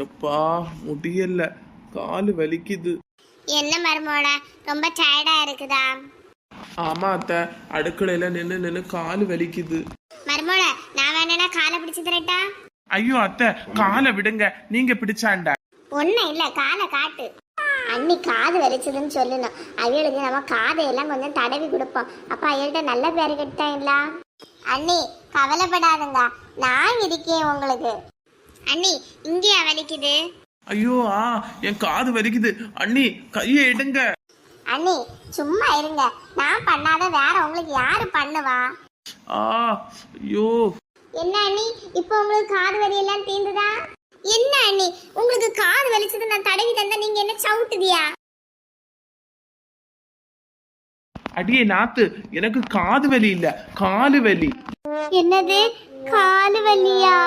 எப்பா முடியல, காலு வலிக்குது. என்ன மருமோள, ரொம்ப டயர்டா இருக்குதா? ஆமா அத்தை, அடுக்கலையில நின்னு நின்னு காலு வலிக்குது. மருமோள, நான் வேணா காலை பிடிச்சு தரட்டா? ஐயோ அத்தை, காலை விடுங்க, நீங்க பிடிச்சாண்ட. ஒன்னும் இல்ல, காலை காட்டு. அண்ணி காது வலிச்சதுன்னு சொல்லணும். அவியலுக்கு நம்ம காதையெல்லாம் கொஞ்சம் தடவி கொடுப்போம். அப்ப அவியல்கிட்ட நல்ல பேரு கட்டாங்களா? அண்ணி கவலைப்படாதுங்க, நான் இருக்கேன் உங்களுக்கு. அண்ணி இங்கேயா வலிக்குது? ஐயோ என் காது வலிக்குது. அண்ணி கையை எடுங்க. அண்ணி சும்மா இருங்க, நான் பண்ணாத வேற உங்களுக்கு யாரு பண்ணுவா? ஐயோ. என்ன அண்ணி, இப்போ உங்களுக்கு காது வலி எல்லாம் தீர்ந்துதா? என்ன அண்ணி, உங்களுக்கு காது வலிச்சது நான் தடவி தந்தா நீங்க என்ன சவுட்டுதியா? அடியே நாத்து, எனக்கு காது வலி இல்ல, காலு வலி. என்னது, காலு வலியா?